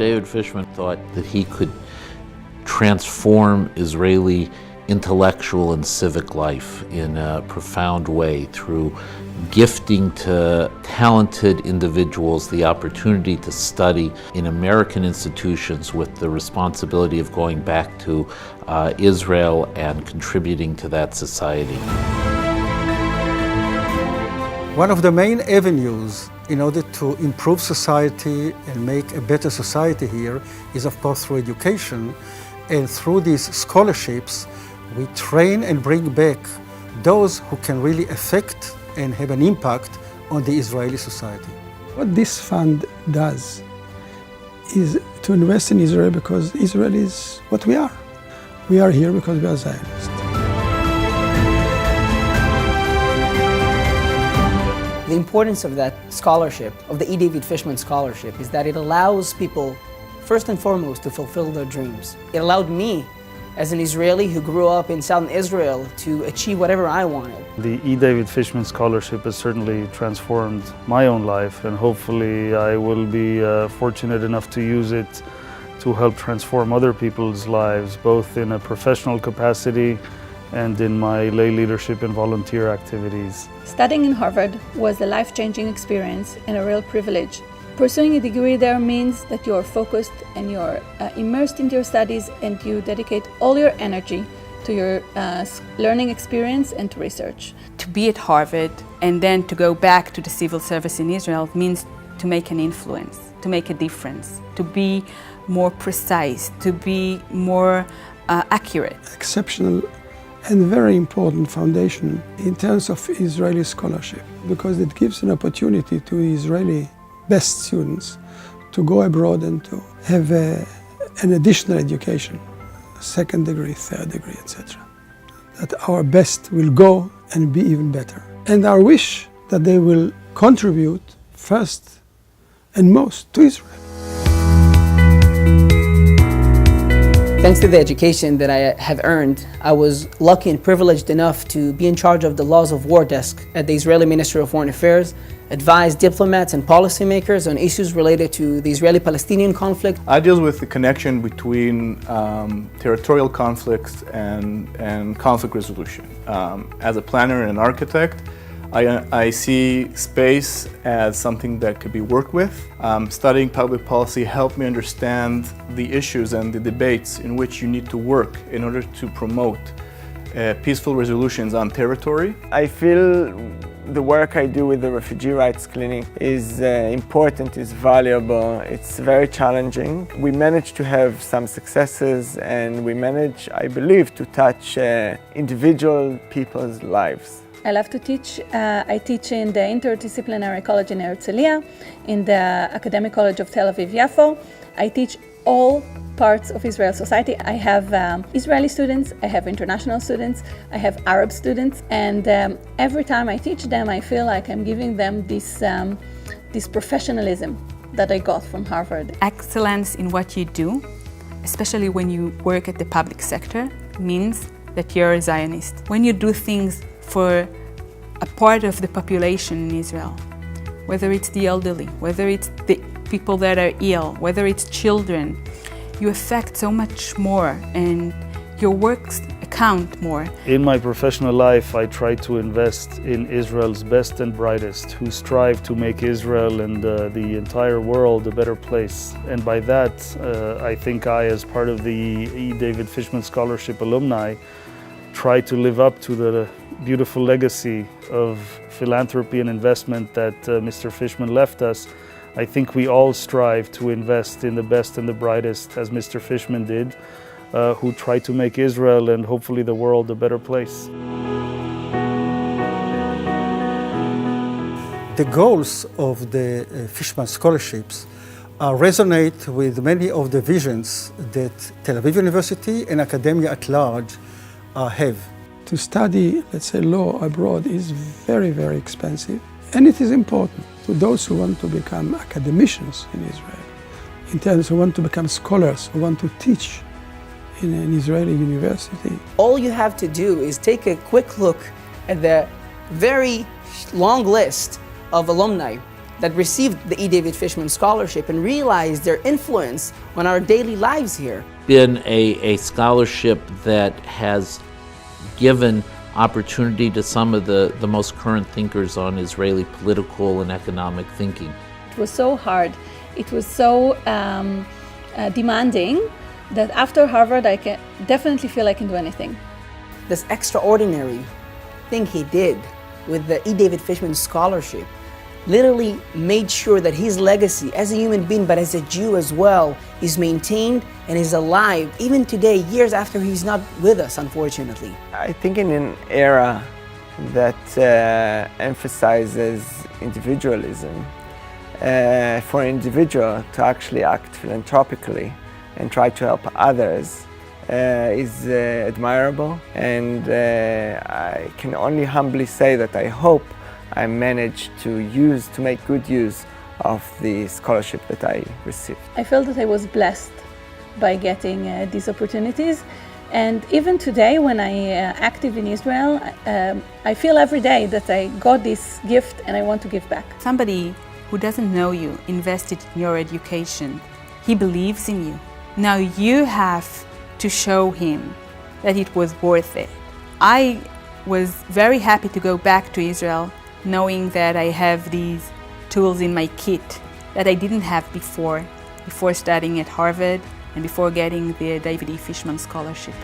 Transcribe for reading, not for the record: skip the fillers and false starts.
David Fischman thought that he could transform Israeli intellectual and civic life in a profound way through gifting to talented individuals the opportunity to study in American institutions with the responsibility of going back to Israel and contributing to that society. One of the main avenues in order to improve society and make a better society here is, of course, through education. And through these scholarships, we train and bring back those who can really affect and have an impact on the Israeli society. What this fund does is to invest in Israel because Israel is what we are. We are here because we are Zionists. The importance of that scholarship, of the E. David Fischman Scholarship, is that it allows people, first and foremost, to fulfill their dreams. It allowed me, as an Israeli who grew up in southern Israel, to achieve whatever I wanted. The E. David Fischman Scholarship has certainly transformed my own life, and hopefully I will be fortunate enough to use it to help transform other people's lives, both in a professional capacity and in my lay leadership and volunteer activities. Studying in Harvard was a life-changing experience and a real privilege. Pursuing a degree there means that you're focused and you're immersed into your studies and you dedicate all your energy to your learning experience and to research. To be at Harvard and then to go back to the civil service in Israel means to make an influence, to make a difference, to be more precise, to be more accurate. Exceptional and very important foundation in terms of Israeli scholarship, because it gives an opportunity to Israeli best students to go abroad and to have an additional education, second degree, third degree, etc. That our best will go and be even better. And our wish that they will contribute first and most to Israel. Thanks to the education that I have earned, I was lucky and privileged enough to be in charge of the Laws of War desk at the Israeli Ministry of Foreign Affairs, advise diplomats and policymakers on issues related to the Israeli-Palestinian conflict. I deal with the connection between territorial conflicts and conflict resolution. As a planner and an architect, I see space as something that could be worked with. Studying public policy helped me understand the issues and the debates in which you need to work in order to promote peaceful resolutions on territory. I feel the work I do with the Refugee Rights Clinic is important, is valuable, it's very challenging. We managed to have some successes and we managed, I believe, to touch individual people's lives. I love to teach. I teach in the Interdisciplinary College in Herzliya, in the Academic College of Tel Aviv-Yafo. I teach all parts of Israel society. I have Israeli students, I have international students, I have Arab students, and every time I teach them, I feel like I'm giving them this professionalism that I got from Harvard. Excellence in what you do, especially when you work at the public sector, means that you're a Zionist. When you do things for a part of the population in Israel, whether it's the elderly, whether it's the people that are ill, whether it's children, you affect so much more and your works count more. In my professional life, I try to invest in Israel's best and brightest, who strive to make Israel and the entire world a better place. And by that, I think I, as part of the E. David Fischman Scholarship alumni, try to live up to the beautiful legacy of philanthropy and investment that Mr. Fischman left us. I think we all strive to invest in the best and the brightest, as Mr. Fischman did, who tried to make Israel and hopefully the world a better place. The goals of the Fischman scholarships resonate with many of the visions that Tel Aviv University and academia at large have. To study, let's say, law abroad is very, very expensive. And it is important to those who want to become academicians in Israel, in terms who want to become scholars, who want to teach in an Israeli university. All you have to do is take a quick look at the very long list of alumni that received the E. David Fischman Scholarship and realized their influence on our daily lives here. Been a scholarship that has given opportunity to some of the most current thinkers on Israeli political and economic thinking. It was so hard, it was so demanding that after Harvard I can definitely feel I can do anything. This extraordinary thing he did with the E. David Fischman Scholarship literally made sure that his legacy as a human being, but as a Jew as well, is maintained and is alive even today, years after he's not with us, unfortunately. I think in an era that emphasizes individualism, for an individual to actually act philanthropically and try to help others is admirable, and I can only humbly say that I hope I managed to make good use of the scholarship that I received. I felt that I was blessed by getting these opportunities, and even today when I'm active in Israel, I feel every day that I got this gift and I want to give back. Somebody who doesn't know you invested in your education. He believes in you. Now you have to show him that it was worth it. I was very happy to go back to Israel knowing that I have these tools in my kit that I didn't have before studying at Harvard and before getting the David E. Fischman Scholarship.